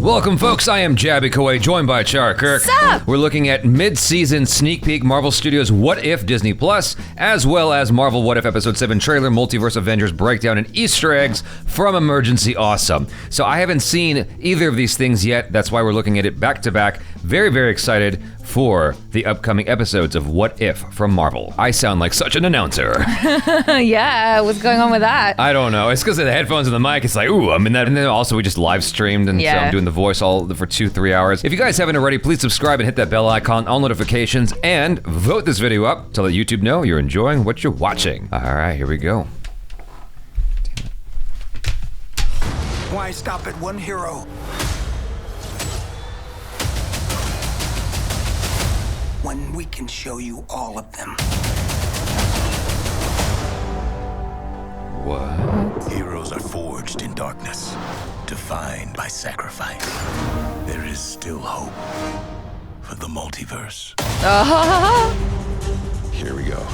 Welcome, folks. I am Jaby Koay, joined by ACHARA KIRK. Sup? We're looking at mid-season sneak peek Marvel Studios' What If Disney Plus, as well as Marvel What If Episode 7 trailer, Multiverse Avengers breakdown, and Easter eggs from Emergency Awesome. So I haven't seen either of these things yet. That's why we're looking at it back to back. Very, very excited for the upcoming episodes of What If from Marvel. I sound like such an announcer. Yeah, what's going on with that? I don't know. It's because of the headphones and the mic. It's like, ooh, I'm in that. And then also we just live streamed, and so I'm doing the voice all for 2-3 hours. If you guys haven't already, please subscribe and hit that bell icon, all notifications, and vote this video up to let YouTube know you're enjoying what you're watching. All right, here we go. Why stop at one hero? When we can show you all of them. What? Heroes are forged in darkness, defined by sacrifice. There is still hope for the multiverse. Here we go.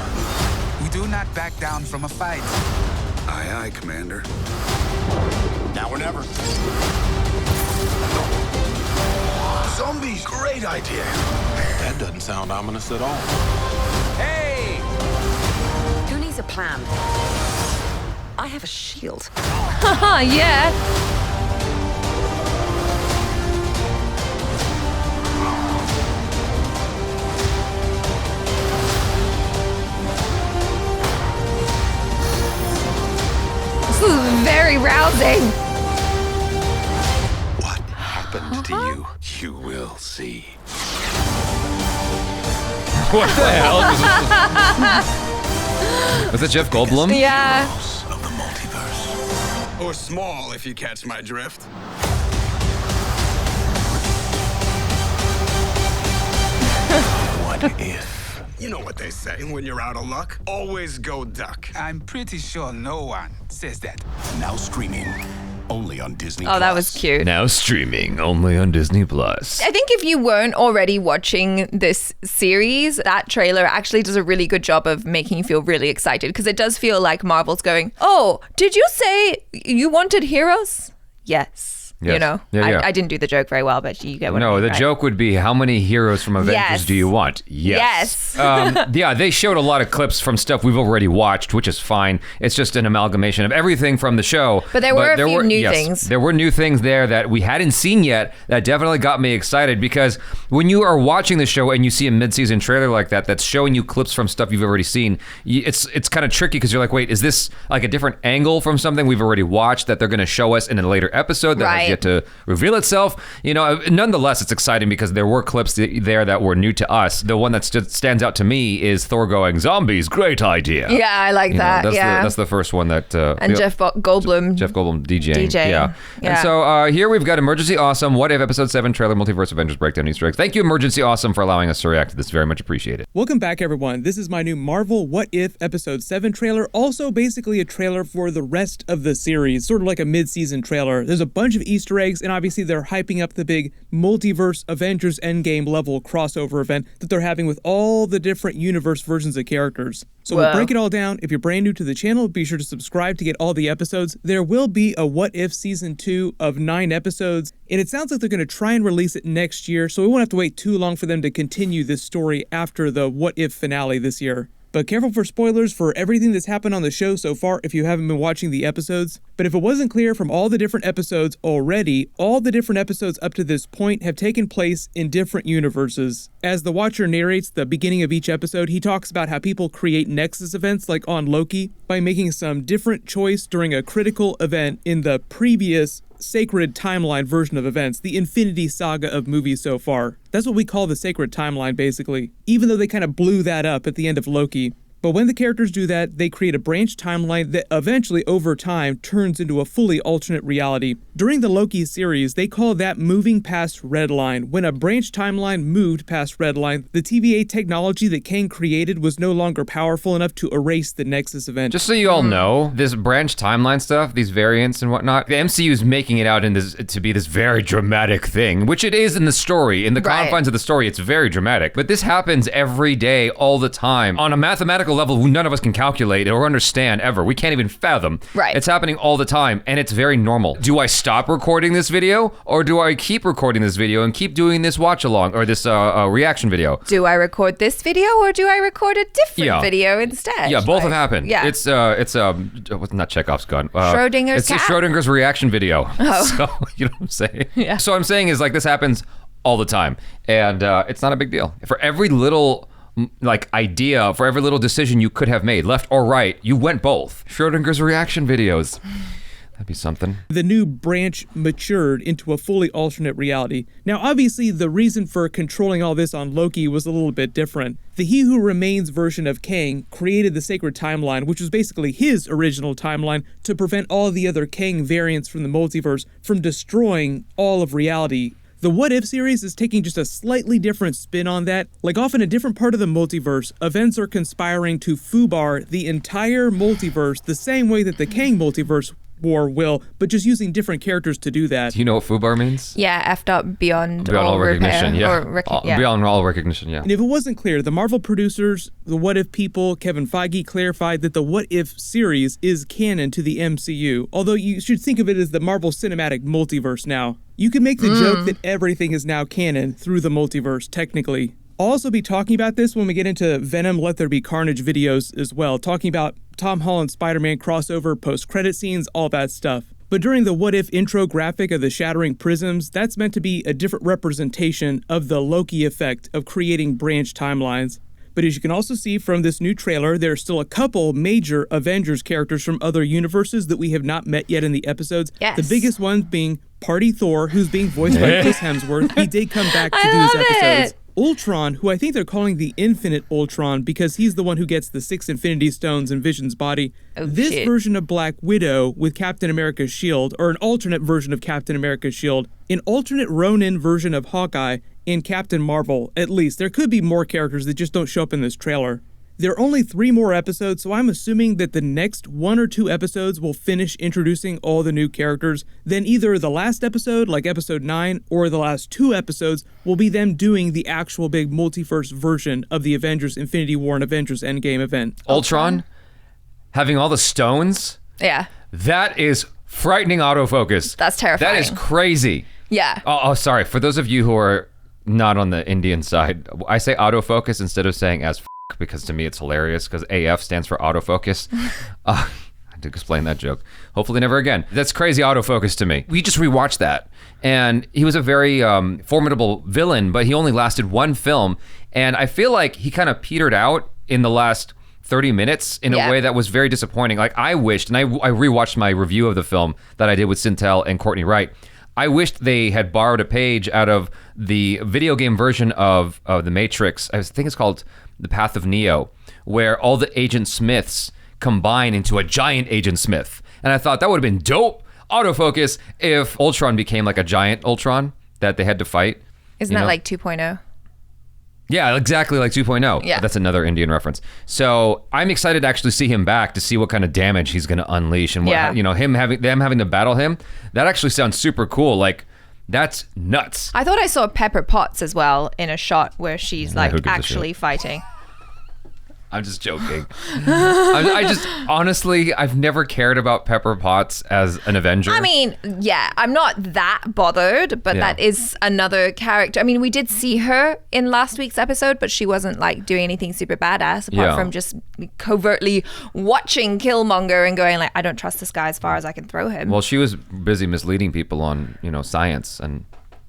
We do not back down from a fight. Aye, aye, Commander. Now or never. Zombies, great idea. That doesn't sound ominous at all. Hey! Who needs a plan? I have a shield. Yeah. This is very rousing. What happened to you? You will see. What the hell? Was that Jeff Goldblum? Yeah. Of the multiverse. Or small, if you catch my drift. What if? You know what they say when you're out of luck. Always go duck. I'm pretty sure no one says that. Now streaming only on Disney+. Oh, that was cute. Now streaming only on Disney Plus. I think if you weren't already watching this series, that trailer actually does a really good job of making you feel really excited, because it does feel like Marvel's going, oh, did you say you wanted heroes? Yes. Yes. You know, Yeah. I didn't do the joke very well, but you get what I No, mean, the right? joke would be, how many heroes from Avengers Yes. do you want? Yes. Yes. Yeah, they showed a lot of clips from stuff we've already watched, which is fine. It's just an amalgamation of everything from the show. But there were a few new things. There were new things there that we hadn't seen yet that definitely got me excited, because when you are watching the show and you see a mid-season trailer like that that's showing you clips from stuff you've already seen, it's kind of tricky, because you're like, wait, is this like a different angle from something we've already watched that they're going to show us in a later episode that has Right. yet to reveal itself? You know, nonetheless, it's exciting because there were clips there that were new to us. The one that stands out to me is Thor going, zombies, great idea. Yeah, I like You know, that. that's that's the first one that And Jeff Goldblum. Jeff Goldblum DJing. DJing, Yeah. yeah. And so here we've got Emergency Awesome, What If Episode 7 trailer, Multiverse Avengers breakdown, Easter eggs. Thank you, Emergency Awesome, for allowing us to react to this. Very much appreciated. Welcome back, everyone. This is my new Marvel What If Episode 7 trailer, also basically a trailer for the rest of the series, sort of like a mid-season trailer. There's a bunch of Easter eggs, and obviously they're hyping up the big Multiverse Avengers Endgame level crossover event that they're having with all the different universe versions of characters. So we'll Whoa. break it all down. If you're brand new to the channel, be sure to subscribe to get all the episodes. There will be a What If Season 2 of 9 episodes, and it sounds like they're going to try and release it next year, so we won't have to wait too long for them to continue this story after the What If finale this year. But careful for spoilers for everything that's happened on the show so far if you haven't been watching the episodes. But if it wasn't clear from all the different episodes already, all the different episodes up to this point have taken place in different universes. As the watcher narrates the beginning of each episode, he talks about how people create Nexus events like on Loki by making some different choice during a critical event in the previous sacred timeline version of events, the Infinity Saga of movies so far. That's what we call the sacred timeline, basically, even though they kind of blew that up at the end of Loki. But when the characters do that, they create a branch timeline that eventually, over time, turns into a fully alternate reality. During the Loki series, they call that moving past Redline. When a branch timeline moved past Redline, the TVA technology that Kang created was no longer powerful enough to erase the Nexus event. Just so you all know, this branch timeline stuff, these variants and whatnot, the MCU is making it out in this to be this very dramatic thing, which it is in the story. In the Right. confines of the story, it's very dramatic. But this happens every day, all the time. On a mathematical mathematical level none of us can calculate or understand ever. We can't even fathom. Right. It's happening all the time, and it's very normal. Do I stop recording this video, or do I keep recording this video and keep doing this watch along or this reaction video? Do I record this video or do I record a different video instead? Yeah, both have happened. Yeah. It's not Chekhov's gun. Schrodinger's cat? It's Schrodinger's reaction video. Oh. So, you know what I'm saying? Yeah. So I'm saying is like this happens all the time, and it's not a big deal. For every little idea, for every little decision you could have made, left or right, you went both. Schrodinger's reaction videos. That'd be something. The new branch matured into a fully alternate reality. Now, obviously, the reason for controlling all this on Loki was a little bit different. The He Who Remains version of Kang created the Sacred Timeline, which was basically his original timeline, to prevent all the other Kang variants from the multiverse from destroying all of reality. The What If series is taking just a slightly different spin on that. Like off in a different part of the multiverse, events are conspiring to foobar the entire multiverse the same way that the Kang multiverse war will, but just using different characters to do that. Do you know what FUBAR means? Yeah, effed up beyond all recognition, repair, yeah. Beyond all recognition, yeah. And if it wasn't clear, the Marvel producers, the What If people, Kevin Feige clarified that the What If series is canon to the MCU, although you should think of it as the Marvel Cinematic Multiverse now. You can make the joke that everything is now canon through the multiverse, technically. I'll also be talking about this when we get into Venom Let There Be Carnage videos as well, talking about Tom Holland Spider-Man crossover, post-credit scenes, all that stuff. But during the What If intro graphic of the Shattering Prisms, that's meant to be a different representation of the Loki effect of creating branch timelines. But as you can also see from this new trailer, there are still a couple major Avengers characters from other universes that we have not met yet in the episodes. Yes. The biggest one being Party Thor, who's being voiced by Chris Hemsworth. He did come back to do his episodes. Ultron, who I think they're calling the Infinite Ultron because he's the one who gets the 6 Infinity Stones in Vision's body. This version of Black Widow with Captain America's shield, or an alternate version of Captain America's shield, an alternate Ronin version of Hawkeye, and Captain Marvel, at least. There could be more characters that just don't show up in this trailer. There are only 3 more episodes, so I'm assuming that the next 1 or 2 episodes will finish introducing all the new characters. Then either the last episode, like episode 9, or the last 2 episodes will be them doing the actual big multiverse version of the Avengers Infinity War and Avengers Endgame event. Ultron having all the stones? Yeah. That is frightening autofocus. That's terrifying. That is crazy. Yeah. Oh, sorry. For those of you who are not on the Indian side, I say autofocus instead of saying as because to me it's hilarious because AF stands for autofocus. I had to explain that joke. Hopefully never again. That's crazy autofocus to me. We just rewatched that, and he was a very formidable villain, but he only lasted 1 film, and I feel like he kind of petered out in the last 30 minutes in a way that was very disappointing. Like I wished, and I rewatched my review of the film that I did with Sintel and Courtney Wright. I wished they had borrowed a page out of the video game version of The Matrix. I think it's called The Path of Neo, where all the Agent Smiths combine into a giant Agent Smith. And I thought that would have been dope autofocus if Ultron became like a giant Ultron that they had to fight. Isn't that like 2.0? Yeah, exactly like 2.0. Yeah. That's another Indian reference. So I'm excited to actually see him back to see what kind of damage he's going to unleash and what, them having to battle him. That actually sounds super cool. Like that's nuts. I thought I saw Pepper Potts as well in a shot where she's like actually fighting. I'm just joking. I just, honestly, I've never cared about Pepper Potts as an Avenger. I mean, yeah, I'm not that bothered, but that is another character. I mean, we did see her in last week's episode, but she wasn't like doing anything super badass apart from just covertly watching Killmonger and going like, I don't trust this guy as far as I can throw him. Well, she was busy misleading people on, science and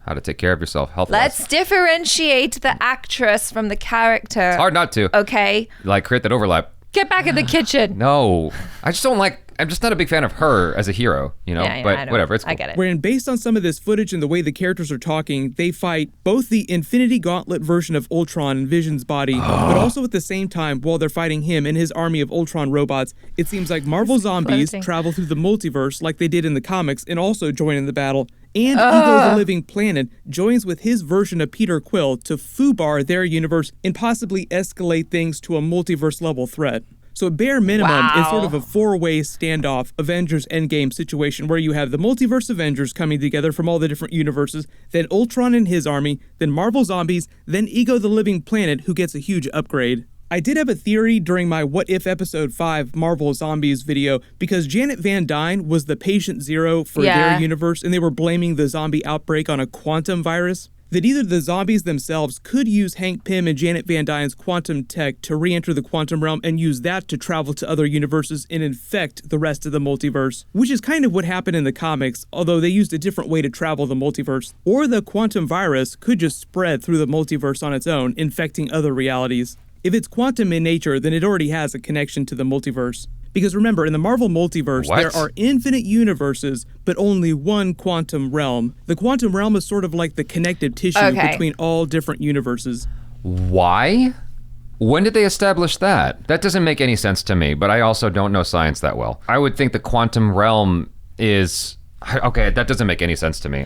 how to take care of yourself health-wise. Let's differentiate the actress from the character. It's hard not to. Okay. Like, create that overlap. Get back in the kitchen. No. I just don't like, I'm just not a big fan of her as a hero, but whatever, it's cool. I get it. Wherein, based on some of this footage and the way the characters are talking, they fight both the Infinity Gauntlet version of Ultron in Vision's body, but also at the same time, while they're fighting him and his army of Ultron robots, it seems like Marvel zombies travel through the multiverse like they did in the comics and also join in the battle. And Ego the Living Planet joins with his version of Peter Quill to foobar their universe and possibly escalate things to a multiverse-level threat. So at bare minimum, it's sort of a 4-way standoff Avengers Endgame situation where you have the multiverse Avengers coming together from all the different universes, then Ultron and his army, then Marvel zombies, then Ego the Living Planet who gets a huge upgrade. I did have a theory during my What If Episode 5 Marvel Zombies video, because Janet Van Dyne was the patient zero for their universe, and they were blaming the zombie outbreak on a quantum virus, that either the zombies themselves could use Hank Pym and Janet Van Dyne's quantum tech to re-enter the quantum realm and use that to travel to other universes and infect the rest of the multiverse, which is kind of what happened in the comics, although they used a different way to travel the multiverse. Or the quantum virus could just spread through the multiverse on its own, infecting other realities. If it's quantum in nature, then it already has a connection to the multiverse. Because remember, in the Marvel Multiverse, there are infinite universes, but only one quantum realm. The quantum realm is sort of like the connective tissue between all different universes. Why? When did they establish that? That doesn't make any sense to me, but I also don't know science that well. I would think the quantum realm is... Okay, that doesn't make any sense to me.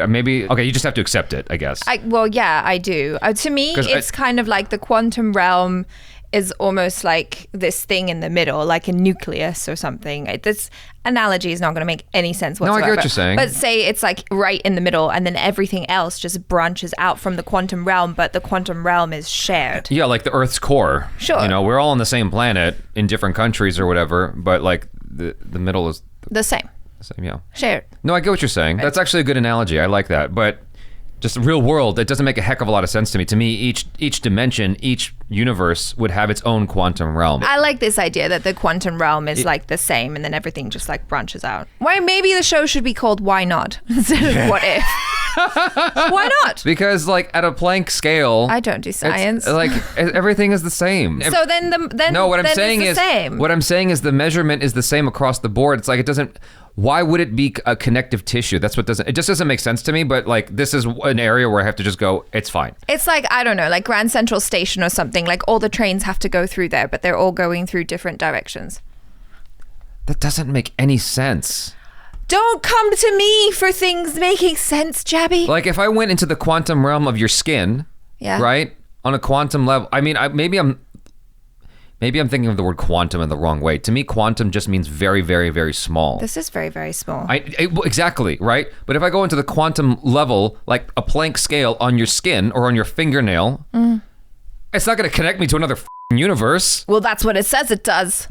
Maybe, okay, you just have to accept it, I guess. Well, yeah, I do. To me, it's kind of like the quantum realm is almost like this thing in the middle, like a nucleus or something. This analogy is not going to make any sense whatsoever. No, I get what you're saying. But say it's like right in the middle, and then everything else just branches out from the quantum realm, but the quantum realm is shared. Yeah, like the Earth's core. Sure. You know, we're all on the same planet in different countries or whatever, but like the middle is... The same. Same, yeah. Shared. No, I get what you're saying. That's actually a good analogy. I like that. But just the real world, it doesn't make a heck of a lot of sense to me. To me, each dimension, each universe would have its own quantum realm. I like this idea that the quantum realm is like the same, and then everything just like branches out. Why maybe the show should be called Why Not instead of What If? Why not? Because like at a Planck scale, I don't do science. Like everything is the same. So then what I'm saying is same. What I'm saying is the measurement is the same across the board. It's like it doesn't. Why would it be a connective tissue? That's what doesn't. It just doesn't make sense to me. But like this is an area where I have to just go. It's fine. It's like, I don't know, like Grand Central Station or something. Like all the trains have to go through there, but they're all going through different directions. That doesn't make any sense. Don't come to me for things making sense, Jaby. Like if I went into the quantum realm of your skin, right? On a quantum level, I mean, maybe I'm thinking of the word quantum in the wrong way. To me, quantum just means very, very, very small. This is very, very small. Exactly, right? But if I go into the quantum level, like a Planck scale on your skin or on your fingernail, it's not going to connect me to another universe. Well, that's what it says it does.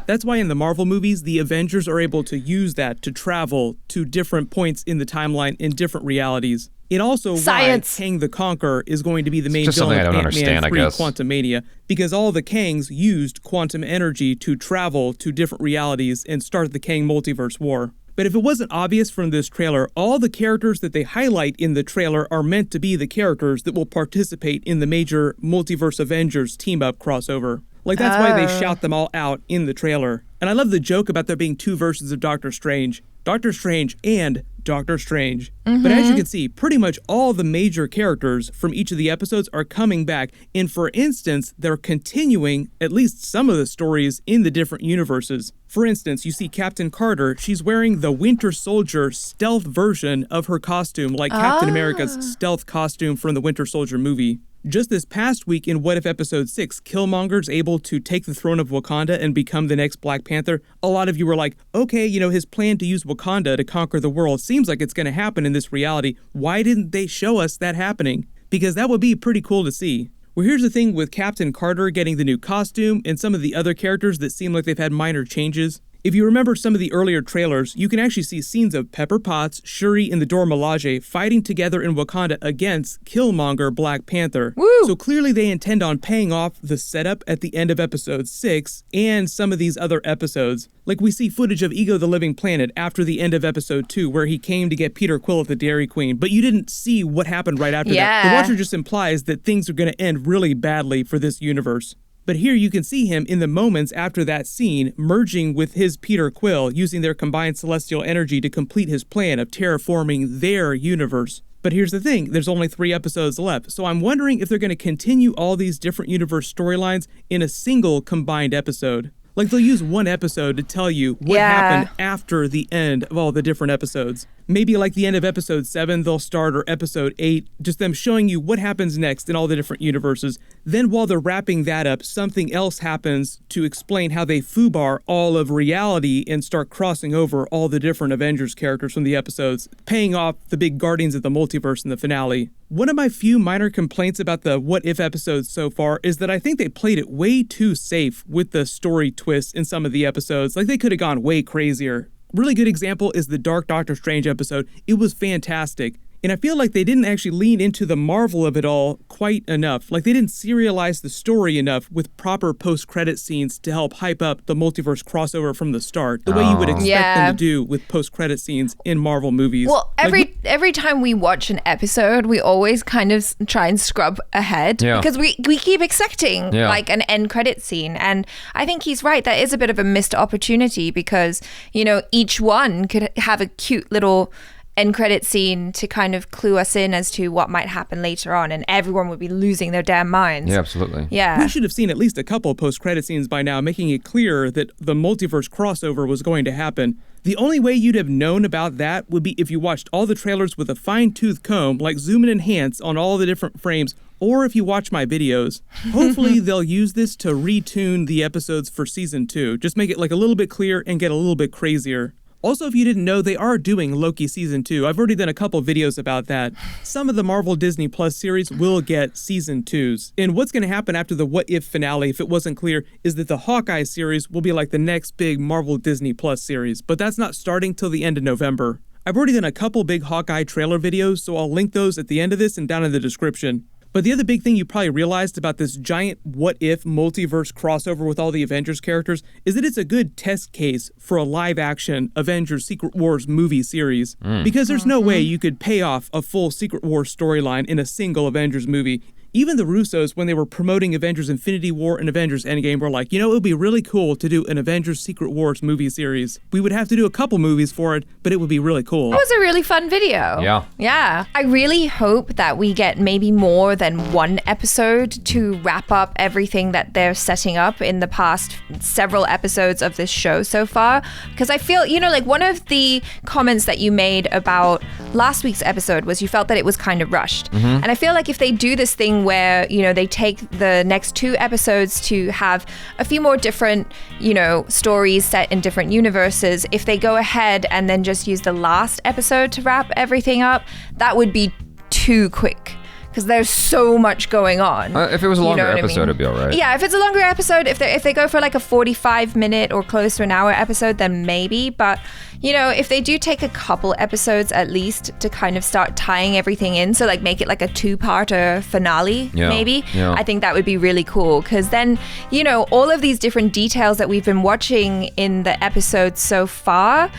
That's why in the Marvel movies, the Avengers are able to use that to travel to different points in the timeline in different realities. It also why Kang the Conqueror is going to be the main villain of Ant-Man 3 Quantumania, because all the Kangs used quantum energy to travel to different realities and start the Kang multiverse war. But if it wasn't obvious from this trailer, all the characters that they highlight in the trailer are meant to be the characters that will participate in the major Multiverse Avengers team-up crossover. Like, that's why they shout them all out in the trailer. And I love the joke about there being two versions of Doctor Strange. Doctor Strange and Doctor Strange. But as you can see, pretty much all the major characters from each of the episodes are coming back. And for instance, they're continuing at least some of the stories in the different universes. For instance, you see Captain Carter, she's wearing the Winter Soldier stealth version of her costume, like Captain America's stealth costume from the Winter Soldier movie. Just this past week in What If Episode 6, Killmonger's able to take the throne of Wakanda and become the next Black Panther. A lot of you were like, okay, you know, his plan to use Wakanda to conquer the world seems like it's going to happen in this reality. Why didn't they show us that happening? Because that would be pretty cool to see. Well, here's the thing with Captain Carter getting the new costume and some of the other characters that seem like they've had minor changes. If you remember some of the earlier trailers, you can actually see scenes of Pepper Potts, Shuri, and the Dora Milaje fighting together in Wakanda against Killmonger Black Panther. Woo! So clearly they intend on paying off the setup at the end of episode 6 and some of these other episodes. Like we see footage of Ego the Living Planet after the end of episode 2 where he came to get Peter Quill at the Dairy Queen, but you didn't see what happened right after that. The Watcher just implies that things are going to end really badly for this universe. But here you can see him in the moments after that scene merging with his Peter Quill, using their combined celestial energy to complete his plan of terraforming their universe. But here's the thing, there's only 3 episodes left, so I'm wondering if they're going to continue all these different universe storylines in a single combined episode. Like they'll use one episode to tell you what happened after the end of all the different episodes. Maybe like the end of episode 7 they'll start, or episode 8, just them showing you what happens next in all the different universes. Then while they're wrapping that up, something else happens to explain how they foobar all of reality and start crossing over all the different Avengers characters from the episodes, paying off the big Guardians of the Multiverse in the finale. One of my few minor complaints about the What If episodes so far is that I think they played it way too safe with the story twists in some of the episodes. Like, they could have gone way crazier. Really good example is the Dark Doctor Strange episode. It was fantastic. And I feel like they didn't actually lean into the Marvel of it all quite enough. Like, they didn't serialize the story enough with proper post-credit scenes to help hype up the multiverse crossover from the start, the way you would expect them to do with post-credit scenes in Marvel movies. Well, every time we watch an episode, we always kind of try and scrub ahead because we keep expecting like an end credit scene. And I think he's right. That is a bit of a missed opportunity because, you know, each one could have a cute little end credit scene to kind of clue us in as to what might happen later on, and everyone would be losing their damn minds. Yeah, absolutely. Yeah. We should have seen at least a couple post-credit scenes by now, making it clear that the multiverse crossover was going to happen. The only way you'd have known about that would be if you watched all the trailers with a fine-tooth comb, like zoom and enhance on all the different frames, or if you watch my videos. Hopefully they'll use this to retune the episodes for season 2. Just make it like a little bit clearer and get a little bit crazier. Also, if you didn't know, they are doing Loki Season 2. I've already done a couple videos about that. Some of the Marvel Disney Plus series will get Season 2s. And what's going to happen after the What If finale, if it wasn't clear, is that the Hawkeye series will be like the next big Marvel Disney Plus series. But that's not starting till the end of November. I've already done a couple big Hawkeye trailer videos, so I'll link those at the end of this and down in the description. But the other big thing you probably realized about this giant what-if multiverse crossover with all the Avengers characters is that it's a good test case for a live-action Avengers Secret Wars movie series. Because there's no way you could pay off a full Secret Wars storyline in a single Avengers movie. Even the Russos, when they were promoting Avengers Infinity War and Avengers Endgame, were like, you know, it would be really cool to do an Avengers Secret Wars movie series. We would have to do a couple movies for it, but it would be really cool. That was a really fun video. Yeah. Yeah. I really hope that we get maybe more than one episode to wrap up everything that they're setting up in the past several episodes of this show so far. Because I feel, you know, like one of the comments that you made about last week's episode was you felt that it was kind of rushed. And I feel like if they do this thing where, you know, they take the next 2 episodes to have a few more different, you know, stories set in different universes, if they go ahead and then just use the last episode to wrap everything up, that would be too quick. Because there's so much going on. If it was a longer episode, it'd be all right. Yeah, if it's a longer episode, if they go for like a 45-minute or close to an hour episode, then maybe. But, you know, if they do take a couple episodes at least to kind of start tying everything in, so like make it like a 2-parter finale, maybe, I think that would be really cool. Because then, you know, all of these different details that we've been watching in the episodes so far,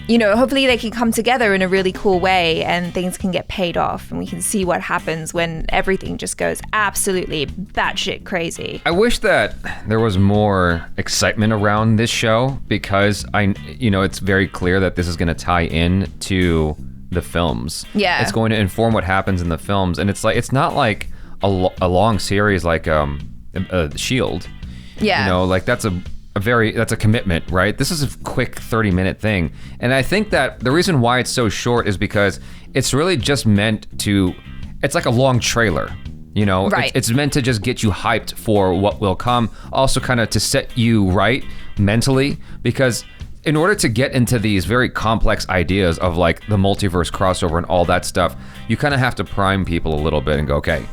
you know, hopefully they can come together in a really cool way and things can get paid off and we can see what happens when everything just goes absolutely batshit crazy. I wish that there was more excitement around this show because it's very clear that this is going to tie in to the films. Yeah. It's going to inform what happens in the films, and it's not like a long series like Shield. Yeah. You know, like that's a commitment, right? This is a quick 30-minute thing. And I think that the reason why it's so short is because it's really just meant to, it's like a long trailer, you know? Right. It's meant to just get you hyped for what will come. Also kind of to set you right mentally, because in order to get into these very complex ideas of like the multiverse crossover and all that stuff, you kind of have to prime people a little bit and go, okay,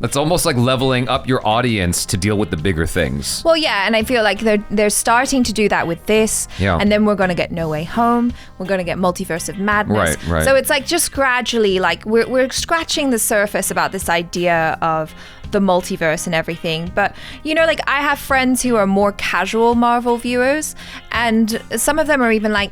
that's almost like leveling up your audience to deal with the bigger things. Well, yeah, and I feel like they're starting to do that with this, and then we're going to get No Way Home, we're going to get Multiverse of Madness. Right. So it's like just gradually, like we're scratching the surface about this idea of the multiverse and everything. But, you know, like I have friends who are more casual Marvel viewers, and some of them are even like,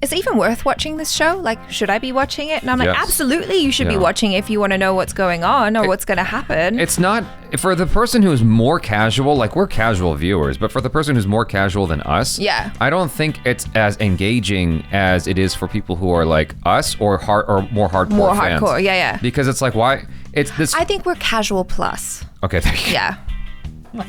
is it even worth watching this show? Like, should I be watching it? And I'm like, absolutely, you should be watching it if you want to know what's going on or what's going to happen. It's not, for the person who's more casual, like we're casual viewers, but for the person who's more casual than us, I don't think it's as engaging as it is for people who are like us or more hardcore fans. More hardcore, yeah. Because it's like, why? It's this. I think we're casual plus. Okay, thank you. Yeah.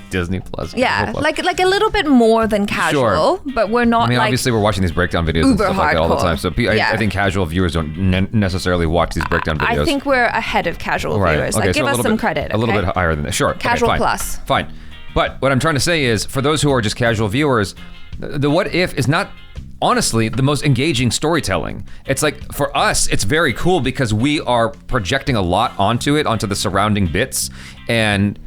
Disney Plus. Yeah, Plus. like a little bit more than casual, but we're not. I mean, like, obviously, we're watching these breakdown videos and uber stuff like that all the hardcore. time. So I think casual viewers don't necessarily watch these breakdown videos. I think we're ahead of casual viewers. Okay, Like, give so us some credit. A little okay? bit higher than that. Sure. Casual okay, fine. plus. Fine. But what I'm trying to say is, for those who are just casual viewers, the what if is not honestly the most engaging storytelling. It's like, for us, it's very cool because we are projecting a lot onto the surrounding bits, and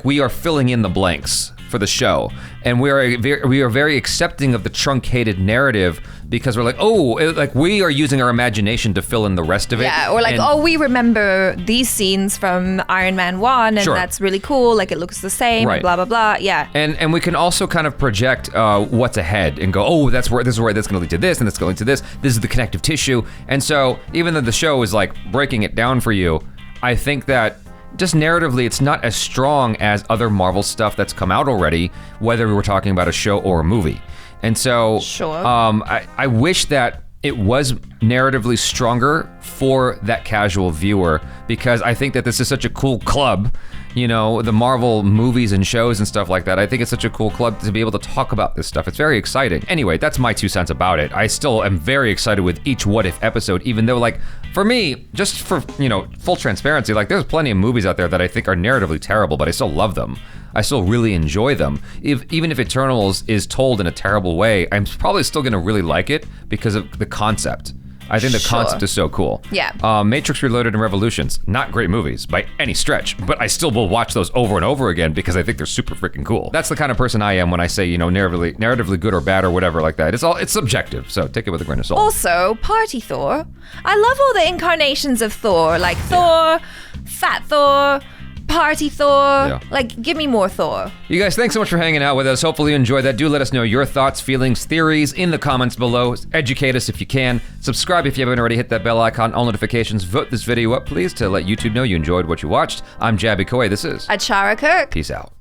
we are filling in the blanks for the show, and we are very accepting of the truncated narrative because we're like, we are using our imagination to fill in the rest of it. Yeah, or like, we remember these scenes from Iron Man 1, and Sure. that's really cool. Like, it looks the same, Right. blah, blah, blah. Yeah. And we can also kind of project what's ahead and go, this is where that's going to lead to this, and that's going to this. This is the connective tissue. And so even though the show is like breaking it down for you, I think that just narratively, it's not as strong as other Marvel stuff that's come out already, whether we're talking about a show or a movie. And so, Sure. I wish that it was narratively stronger for that casual viewer, because I think that this is such a cool club, the Marvel movies and shows and stuff like that. I think it's such a cool club to be able to talk about this stuff. It's very exciting. Anyway, that's my 2 cents about it. I still am very excited with each What If episode, even though, like, for me, just for, full transparency, like, there's plenty of movies out there that I think are narratively terrible, but I still love them. I still really enjoy them. Even if Eternals is told in a terrible way, I'm probably still gonna really like it because of the concept. I think the concept is so cool. Yeah. Matrix Reloaded and Revolutions, not great movies by any stretch, but I still will watch those over and over again because I think they're super freaking cool. That's the kind of person I am when I say, narratively good or bad or whatever like that. It's subjective, so take it with a grain of salt. Also, Party Thor. I love all the incarnations of Thor, like Thor, Fat Thor, Party Thor. Yeah. Like, give me more Thor. You guys, thanks so much for hanging out with us. Hopefully you enjoyed that. Do let us know your thoughts, feelings, theories in the comments below. Educate us if you can. Subscribe if you haven't already. Hit that bell icon, all notifications. Vote this video up, please, to let YouTube know you enjoyed what you watched. I'm Jaby Koay. This is ACHARA KIRK. Peace out.